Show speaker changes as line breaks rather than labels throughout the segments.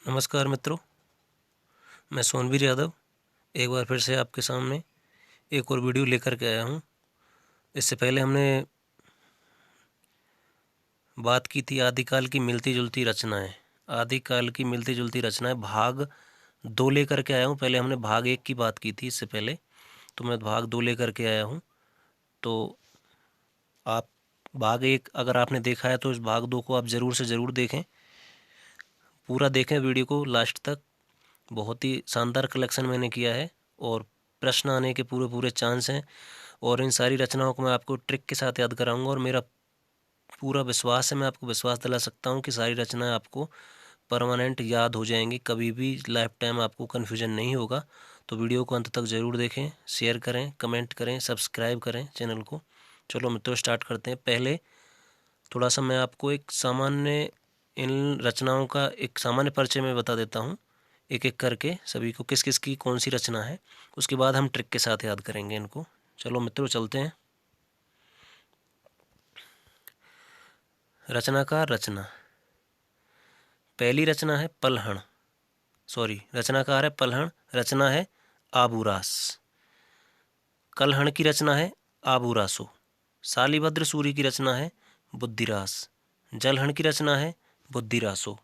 नमस्कार मित्रों, मैं सोनवीर यादव एक बार फिर से आपके सामने एक और वीडियो लेकर के आया हूँ। इससे पहले हमने बात की थी आदिकाल की मिलती जुलती रचनाएं। आदिकाल की मिलती जुलती रचनाएं भाग 2 लेकर के आया हूँ। पहले हमने भाग 1 की बात की थी इससे पहले, तो मैं भाग 2 लेकर के आया हूँ। तो आप भाग 1 अगर आपने देखा है तो इस भाग 2 को आप ज़रूर से ज़रूर देखें, पूरा देखें वीडियो को लास्ट तक। बहुत ही शानदार कलेक्शन मैंने किया है और प्रश्न आने के पूरे पूरे चांस हैं। और इन सारी रचनाओं को मैं आपको ट्रिक के साथ याद कराऊंगा और मेरा पूरा विश्वास है, मैं आपको विश्वास दिला सकता हूं कि सारी रचनाएं आपको परमानेंट याद हो जाएंगी, कभी भी लाइफ टाइम आपको कन्फ्यूजन नहीं होगा। तो वीडियो को अंत तक ज़रूर देखें, शेयर करें, कमेंट करें, सब्सक्राइब करें चैनल को। चलो मित्रों, स्टार्ट करते हैं। पहले थोड़ा सा मैं आपको एक सामान्य इन रचनाओं का एक सामान्य परिचय में बता देता हूँ, एक एक करके सभी को किस किस की कौन सी रचना है। उसके बाद हम ट्रिक के साथ याद करेंगे इनको। चलो मित्रों, चलते हैं। रचनाकार रचना। पहली रचना है पलहण, रचनाकार है पलहण, रचना है आबूरास। कलहण की रचना है आबूरासो। शालिभद्र सूरी की रचना है बुद्धिरास। जलहण की रचना है बुद्धिरासो।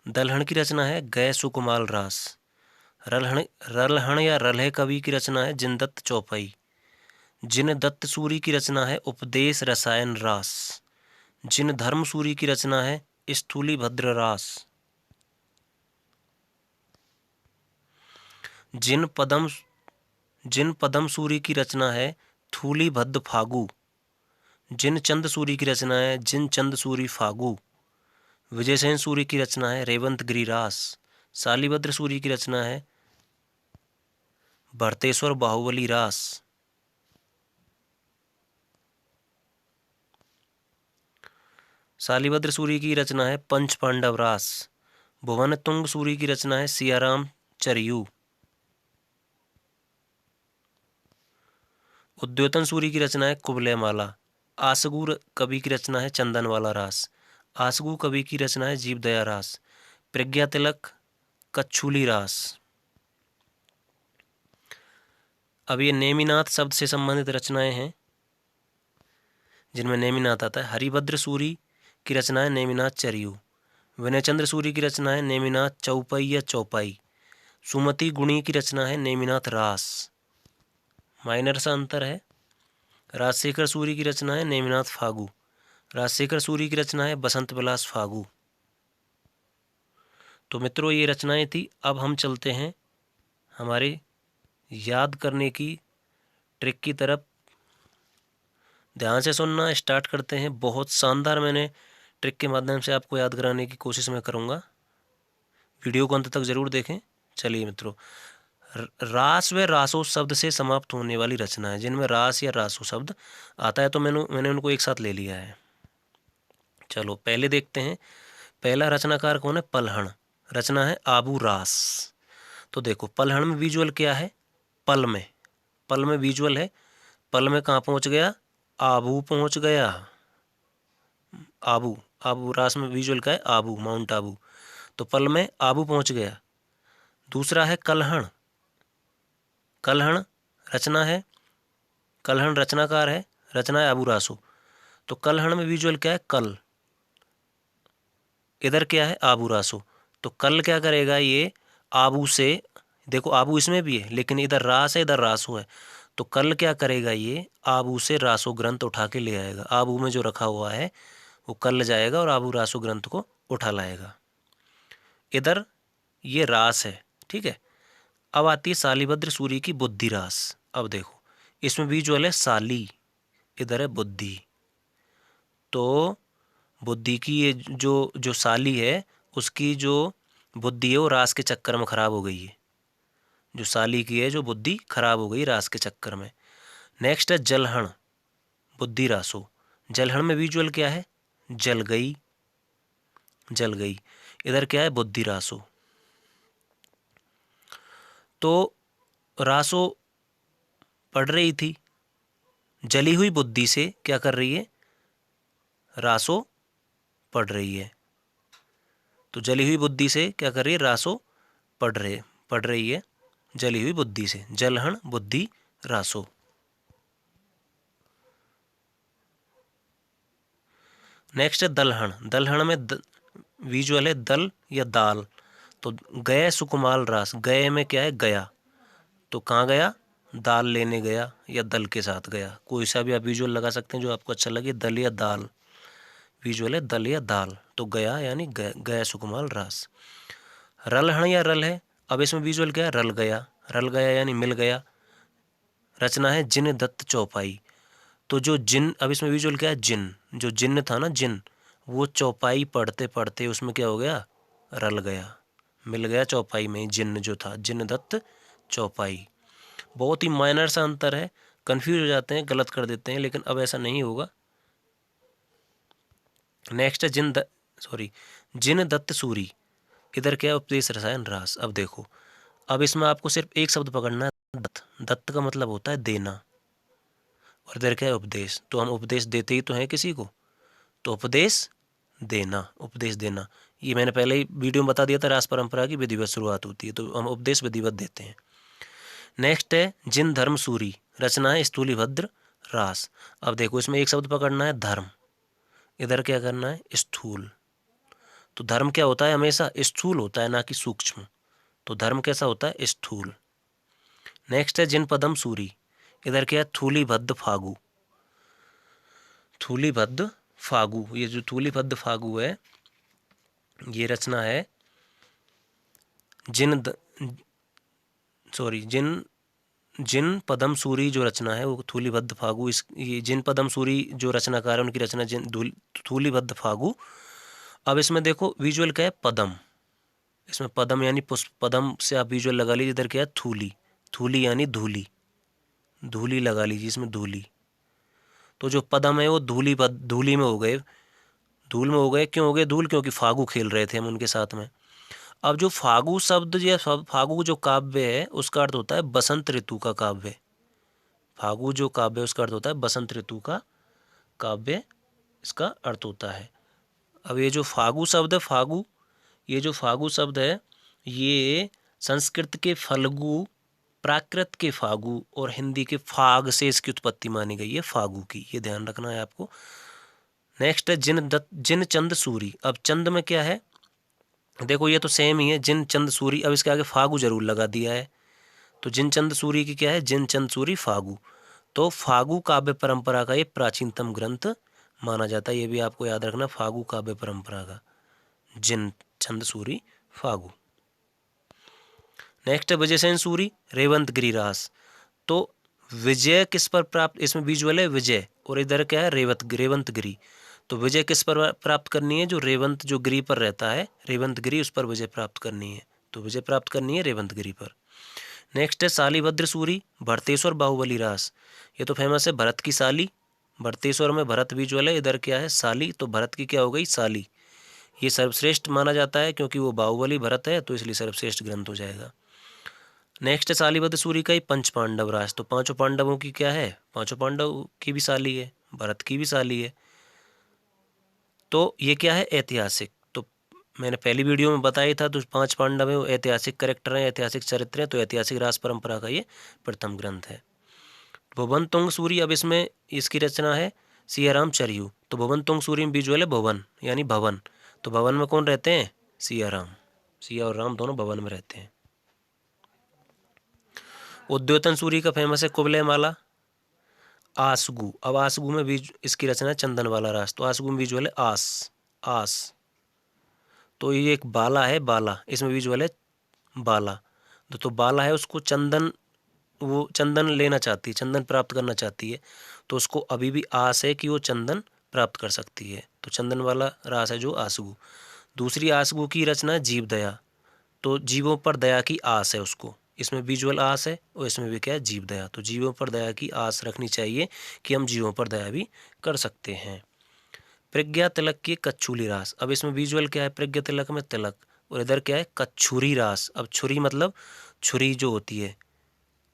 दलहण की रचना है गय सुकुमाल रास। रलहण रलहण या रलह कवि की रचना है जिनदत्त चौपाई। जिन दत्त सूरी की रचना है उपदेश रसायन रास। जिन धर्म सूरी की रचना है स्थूली भद्र रास। जिन पदम सूरी की रचना है थूली भद्द फागु। जिन चंद सूरी की रचना है जिन चंद सूरी फागु। विजयसेन सूरी की रचना है रेवंत गिरिरास। शालिभद्र सूरी की रचना है भरतेश्वर बाहुबली रास। शालिभद्र सूरी की रचना है पंच पांडव रास। भुवन तुंग सूरी की रचना है सियाराम चरियू। उद्योतन सूरी की रचना है कुबलय माला। आसगु कवि की रचना है चंदन वाला रास। आसगु कवि की रचना है जीवदया रास। प्रज्ञा तिलक कच्छूली रास। अब ये नेमिनाथ शब्द से संबंधित रचनाएं हैं जिनमें नेमिनाथ आता है। हरिभद्र सूरी की रचना है नेमिनाथ चरियू। विनय चंद्र सूरी की रचना है नेमिनाथ चौपाई या चौपाई। सुमति गुणी की रचना है नेमिनाथ रास। माइनर सा अंतर है। राजशेखर सूरी की रचना है नेमिनाथ फागु। राजशेखर सूरी की रचना है बसंत विलास फागु। तो मित्रों, ये रचनाएं थी। अब हम चलते हैं हमारे याद करने की ट्रिक की तरफ। ध्यान से सुनना, स्टार्ट करते हैं। बहुत शानदार मैंने ट्रिक के माध्यम से आपको याद कराने की कोशिश मैं करूँगा। वीडियो को अंत तक ज़रूर देखें। चलिए मित्रों, रास व रासो शब्द से समाप्त होने वाली रचना है। जिनमें रास या रासो शब्द आता है तो मैंने उनको एक साथ ले लिया है। चलो पहले देखते हैं। पहला रचनाकार कौन है? पलहण। रचना है आबू रास। तो देखो, पलहण में विजुअल क्या है? पल में विजुअल है। पल में कहाँ पहुँच गया? आबू पहुँच गया। आबू आबू रास में विजुअल का है आबू, माउंट आबू। तो पल में आबू पहुँच गया। दूसरा है कलहण। कलहण रचना है, कलहण रचनाकार है, रचना है आबू रासो। तो कलहण में विजुअल क्या है? कल। इधर क्या है? आबू रासो। तो कल क्या करेगा? ये आबू से, देखो आबू इसमें भी है लेकिन इधर रास है, इधर रासो है। तो कल क्या करेगा? ये आबू से रासो ग्रंथ उठा के ले आएगा। आबू में जो रखा हुआ है वो कल जाएगा और आबू रासो ग्रंथ को उठा लाएगा। इधर ये रास है, ठीक है। अब आती है शालिभद्र सूरी की बुद्धि रास। अब देखो, इसमें विजुअल है साली, इधर है बुद्धि। तो बुद्धि की ये जो जो साली है उसकी जो बुद्धि है वो रास के चक्कर में खराब हो गई है। जो साली की है जो बुद्धि खराब हो गई रास के चक्कर में। नेक्स्ट है जलहण, बुद्धि रासो। जलहण में विजुअल क्या है? जल गई, जल गई। इधर क्या है? बुद्धि रासो। तो रासो पढ़ रही थी, जली हुई बुद्धि से क्या कर रही है, रासो पढ़ रही है। तो जली हुई बुद्धि से क्या कर रही है, रासो पढ़ रही है जली हुई बुद्धि से। जलहण बुद्धि रासो। नेक्स्ट है दलहण। दलहण में विजुअल है दल या दाल। तो गए सुकुमाल रास, गए में क्या है, गया। तो कहाँ गया, दाल लेने गया या दल के साथ गया। कोई सा भी आप विजुअल लगा सकते हैं जो आपको अच्छा लगे, दल या दाल। विजुअल है दल या दाल, तो गया यानी गया सुकुमाल रास। रलहण या रल है, अब इसमें विजुअल क्या है, रल गया। रल गया यानी मिल गया। रचना है जिन दत्त चौपाई। तो जो जिन, अब इसमें विजुअल क्या है, जिन, जो जिन था ना जिन, वो चौपाई पढ़ते पढ़ते उसमें क्या हो गया, रल गया, मिल गया चौपाई में। जिन जो था, जिन दत्त चौपाई। बहुत ही माइनर सा अंतर है, कंफ्यूज हो जाते हैं, गलत कर देते हैं, लेकिन अब ऐसा नहीं होगा। नेक्स्ट है जिन दत्त सूरी। इधर क्या है, उपदेश रसायन रास। अब देखो, अब इसमें आपको सिर्फ एक शब्द पकड़ना है, दत्त। दत्त का मतलब होता है देना, और इधर क्या है, उपदेश। तो हम उपदेश देते ही तो हैं किसी को, तो उपदेश देना, उपदेश देना। ये मैंने पहले ही वीडियो में बता दिया था, रास परंपरा की विधिवत शुरुआत होती है, तो हम उपदेश विधिवत देते हैं। नेक्स्ट है जिन धर्म सूरी। रचना है स्थूलीभद्र रास। अब देखो, इसमें एक शब्द पकड़ना है, धर्म। इधर क्या करना है, स्थूल। तो धर्म क्या होता है, हमेशा स्थूल होता है, ना कि सूक्ष्म। तो धर्म कैसा होता है, स्थूल। नेक्स्ट है जिन पदम सूरी। इधर क्या है, थूलीभद्र फागु। थूलीभद्र फागु, ये जो थूलीभद्र फागु है, ये रचना है जिन पदम सूरी। जो रचना है वो थूलीभद्र फागु। ये जिन पदम सूरी जो रचनाकार है, उनकी रचना थूलीभद्र फागु। अब इसमें देखो विजुअल क्या है, पदम। इसमें पदम यानी पुष्प, पदम से आप विजुअल लगा लीजिए। इधर क्या है, थूली। थूली यानी धूली, धूली लगा लीजिए इसमें, धूली। तो जो पदम है वो धूली में हो गए, धूल में हो गए। क्यों हो गए धूल, क्योंकि फागु खेल रहे थे हम उनके साथ में। अब जो फागु शब्द या फागु जो काव्य है, उसका अर्थ होता है बसंत ऋतु का काव्य। फागु जो काव्य है उसका अर्थ होता है बसंत ऋतु का काव्य, इसका अर्थ होता है। अब ये जो फागु शब्द है, फागु, ये जो फागु शब्द है, ये संस्कृत के फल्गु, प्राकृत के फागु और हिंदी के फाग से इसकी उत्पत्ति मानी गई है, फागु की। ये ध्यान रखना है आपको। नेक्स्ट है जिन चंद सूरी। अब चंद में क्या है, देखो ये तो सेम ही है, जिन चंद सूरी। अब इसके आगे फागु जरूर लगा दिया है, तो जिन चंद सूरी की क्या है, जिन चंद सूरी फागु। तो फागु काव्य परंपरा का ये प्राचीनतम ग्रंथ माना जाता है। ये भी आपको याद रखना, फागु काव्य परंपरा का जिन चंद सूरी फागु। नेक्स्ट है विजयसेन सूरी, रेवंत गिरी रास। तो विजय किस पर प्राप्त, इसमें विजुअल है विजय, और इधर क्या है, रेवंत गिरी। तो विजय किस पर प्राप्त करनी है, जो रेवंत जो गिरी पर रहता है, रेवंत गिरी, उस पर विजय प्राप्त करनी है। तो विजय प्राप्त करनी है रेवंत गिरी पर। नेक्स्ट है शालीभद्र सूरी, भरतेश्वर बाहुबली रास। ये तो फेमस है, भरत की साली। भरतेश्वर में भरत विजुअल है, इधर क्या है, साली। तो भरत की क्या हो गई, साली। ये सर्वश्रेष्ठ माना जाता है, क्योंकि वो बाहुबली भरत है, तो इसलिए सर्वश्रेष्ठ ग्रंथ हो जाएगा। नेक्स्ट है शालीभद्र सूरी का ही पंच पांडव रास। तो पांचों पांडवों की क्या है, पांचों पांडव की भी साली है, भरत की भी साली है। तो ये क्या है, ऐतिहासिक। तो मैंने पहली वीडियो में बताया था, तो पांच पांडव है वो ऐतिहासिक करेक्टर हैं, ऐतिहासिक चरित्र हैं। तो ऐतिहासिक रास परंपरा का ये प्रथम ग्रंथ है। भुवन तुंग सूरी। अब इसमें इसकी रचना है सियाराम चरियू। तो भुवन तुंग सूरी में विजुअल है भवन यानी भवन। तो भवन में कौन रहते हैं, सियाराम। सिया और राम दोनों भवन में रहते हैं। उद्योतन सूरी का फेमस है कुवलय माला। आसगु। अब आसगु में बीज इसकी रचना है चंदन वाला रास। तो आसगु में विजुअल है आस। तो ये एक बाला है, बाला, इसमें विजुअल है बाला। तो बाला है, उसको चंदन, वो चंदन लेना चाहती है, चंदन प्राप्त करना चाहती है। तो उसको अभी भी आस है कि वो चंदन प्राप्त कर सकती है। तो चंदन वाला रास है जो आसगु। दूसरी आसगु की रचना है जीव दया। तो जीवों पर दया की आस है उसको। इसमें विजुअल आस है और इसमें भी क्या है, जीव दया। तो जीवों पर दया की आस रखनी चाहिए कि हम जीवों पर दया भी कर सकते हैं। प्रज्ञा तिलक की कच्छूली रास। अब इसमें विजुअल क्या है, प्रज्ञा तिलक में तिलक, और इधर क्या है, कच्छूरी रास। अब छुरी मतलब छुरी जो होती है,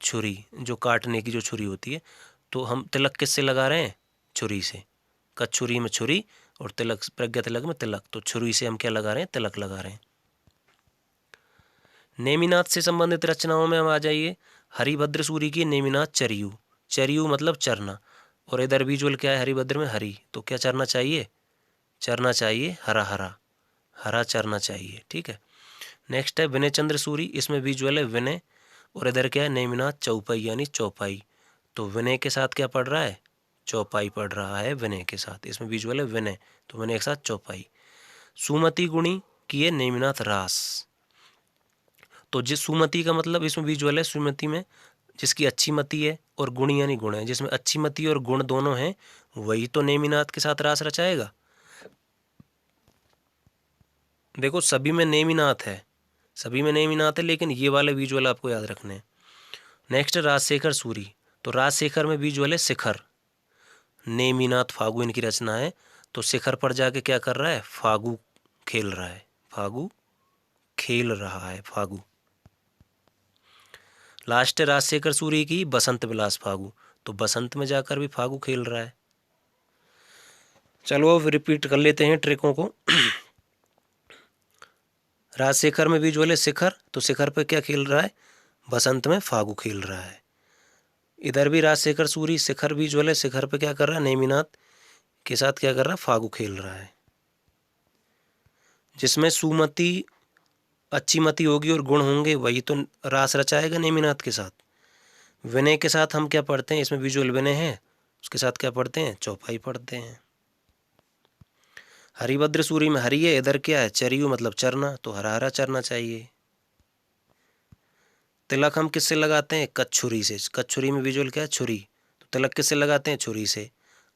छुरी जो काटने की जो छुरी होती है। तो हम तिलक किससे लगा रहे हैं? छुरी से। कच्छुरी में छुरी और तिलक, प्रज्ञा तिलक में तिलक, तो छुरी से हम क्या लगा रहे हैं? तिलक लगा रहे हैं। नेमिनाथ से संबंधित रचनाओं में हम आ जाइए। हरिभद्र सूरी की नेमिनाथ चरियू। चरियू मतलब चरना, और इधर विजुअल क्या है हरिभद्र में? हरी, तो क्या चरना चाहिए? चरना चाहिए हरा हरा, हरा चरना चाहिए। ठीक है। नेक्स्ट है विनय चंद्र सूरी, इसमें विजुअल है विनय, और इधर क्या है? नेमिनाथ चौपाई यानी चौपाई, तो विनय के साथ क्या पढ़ रहा है? चौपाई पढ़ रहा है विनय के साथ, इसमें विजुअल है विनय, तो विनय के साथ चौपाई। सुमति गुणी की है नेमिनाथ रास, तो जिस सुमति का मतलब इसमें विजुअल है सुमति में जिसकी अच्छी मति है, और गुणी यानी गुण है, जिसमें अच्छी मति और गुण दोनों हैं, वही तो नेमिनाथ के साथ रास रचाएगा। देखो सभी में नेमिनाथ है, सभी में नेमिनाथ है, लेकिन ये वाले विजुअल आपको याद रखने हैं। नेक्स्ट राजशेखर सूरी, तो राजशेखर में विजुअल है शिखर, नेमिनाथ फागु इनकी रचना है, तो शिखर पर जाके क्या कर रहा है? फागु खेल रहा है, फागु खेल रहा है, फागु। लास्ट है राजशेखर सूरी की बसंत विलास फागु, तो बसंत में जाकर भी फागु खेल रहा है। चलो अब रिपीट कर लेते हैं ट्रिकों को। राजशेखर में विजुअल है शिखर, तो शिखर पे क्या खेल रहा है? बसंत में फागु खेल रहा है। इधर भी राजशेखर सूरी शिखर विजुअल है, शिखर पे क्या कर रहा है? नेमिनाथ के साथ क्या कर रहा है? फागु खेल रहा है। जिसमें सुमति अच्छी मति होगी और गुण होंगे, वही तो रास रचाएगा नेमिनाथ के साथ। विनय के साथ हम क्या पढ़ते हैं? इसमें विजुअल विनय है, उसके साथ क्या पढ़ते हैं? चौपाई पढ़ते हैं। हरिभद्र सूरी में हरि है, इधर क्या है? चरियू मतलब चरना, तो हरा हरा चरना चाहिए। तिलक हम किससे लगाते हैं? कच्छुरी से। कच्छुरी में विजुअल क्या है? छुरी, तो तिलक किससे लगाते हैं? छुरी से।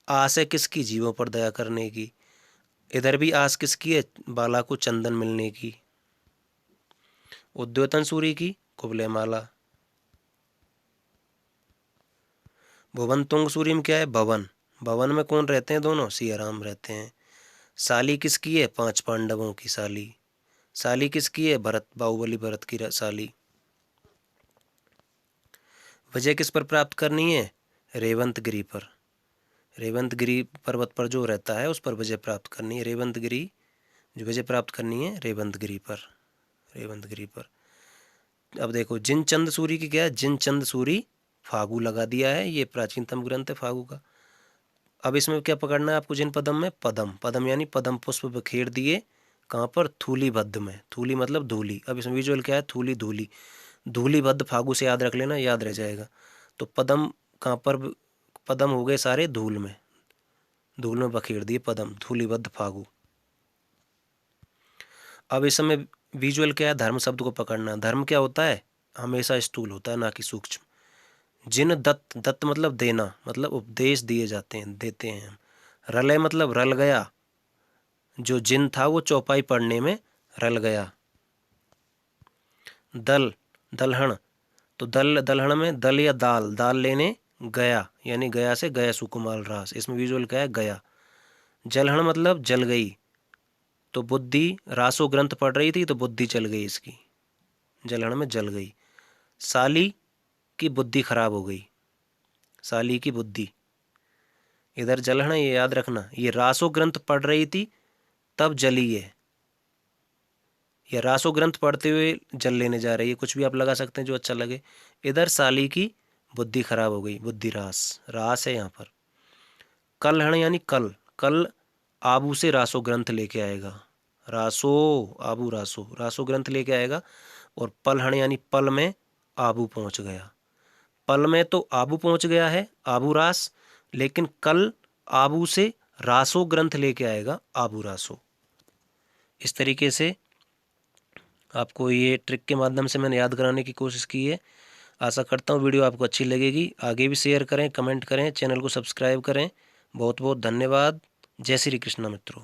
आस है किसकी? जीवों पर दया करने की। इधर भी आस किसकी है? बाला को चंदन मिलने की। उद्योतन सूरी की कुबले माला। भुवन तुंग सूरी में क्या है? भवन, भवन में कौन रहते हैं? दोनों सिया राम रहते हैं। साली किसकी है? 5 पांडवों की साली। साली किसकी है? भरत, बाहुबली भरत की साली। विजय किस पर प्राप्त करनी है? रेवंत गिरी पर। रेवंत गिरी पर्वत पर जो रहता है उस पर विजय प्राप्त करनी है। रेवंत गिरी जो विजय प्राप्त करनी है रेवंत गिरी पर, रेवंत गिरी पर। अब देखो जिन चंद सूरी की क्या है? जिन चंद सूरी फागु लगा दिया है, ये प्राचीनतम ग्रंथ है फागु का। अब इसमें क्या पकड़ना है आपको? जिन पदम में पदम, पदम यानी पदम पुष्प बिखेर दिए, कहाँ पर? थूली बद्ध में, थूली मतलब धूली। अब इसमें विजुअल क्या है? थूली धूली, धूली बद्ध फागु से याद रख लेना, याद रह जाएगा। तो पदम कहाँ पर? पदम हो गए सारे धूल में, धूल में बखेर दिए पदम, धूलिबद्ध फागु। अब इस समय विजुअल क्या है? धर्म शब्द को पकड़ना। धर्म क्या होता है? हमेशा स्थूल होता है, ना कि सूक्ष्म। जिन दत्त, दत्त मतलब देना, मतलब उपदेश दिए जाते हैं, देते हैं हम। रलय मतलब रल गया, जो जिन था वो चौपाई पढ़ने में रल गया। दल, दलहन, तो दल, दलहन में दल या दाल, दाल लेने गया, यानी गया से गया सुकुमार रास, इसमें विजुअल क्या है? गया। जलहन मतलब जल गई, तो बुद्धि, रासो ग्रंथ पढ़ रही थी तो बुद्धि चल गई इसकी, जलहन में जल गई। साली की बुद्धि खराब हो गई, साली की बुद्धि। इधर जलहन, ये याद रखना, ये रासो ग्रंथ पढ़ रही थी तब जली है, या रासो ग्रंथ पढ़ते हुए जल लेने जा रही है, कुछ भी आप लगा सकते हैं जो अच्छा लगे। इधर साली की बुद्धि खराब हो गई, बुद्धि रास, रास है यहाँ पर। कलहण यानी कल, कल आबू से रासो ग्रंथ लेके आएगा, रासो आबू, रासो, रासो ग्रंथ लेके आएगा। और पलहण यानी पल में आबू पहुंच गया, पल में तो आबू पहुंच गया है, आबू रास, लेकिन कल आबू से रासो ग्रंथ लेके आएगा, आबू रासो। इस तरीके से आपको ये ट्रिक के माध्यम से मैंने याद कराने की कोशिश की है। आशा करता हूँ वीडियो आपको अच्छी लगेगी। आगे भी शेयर करें, कमेंट करें, चैनल को सब्सक्राइब करें। बहुत बहुत धन्यवाद। जय श्री कृष्ण मित्रों।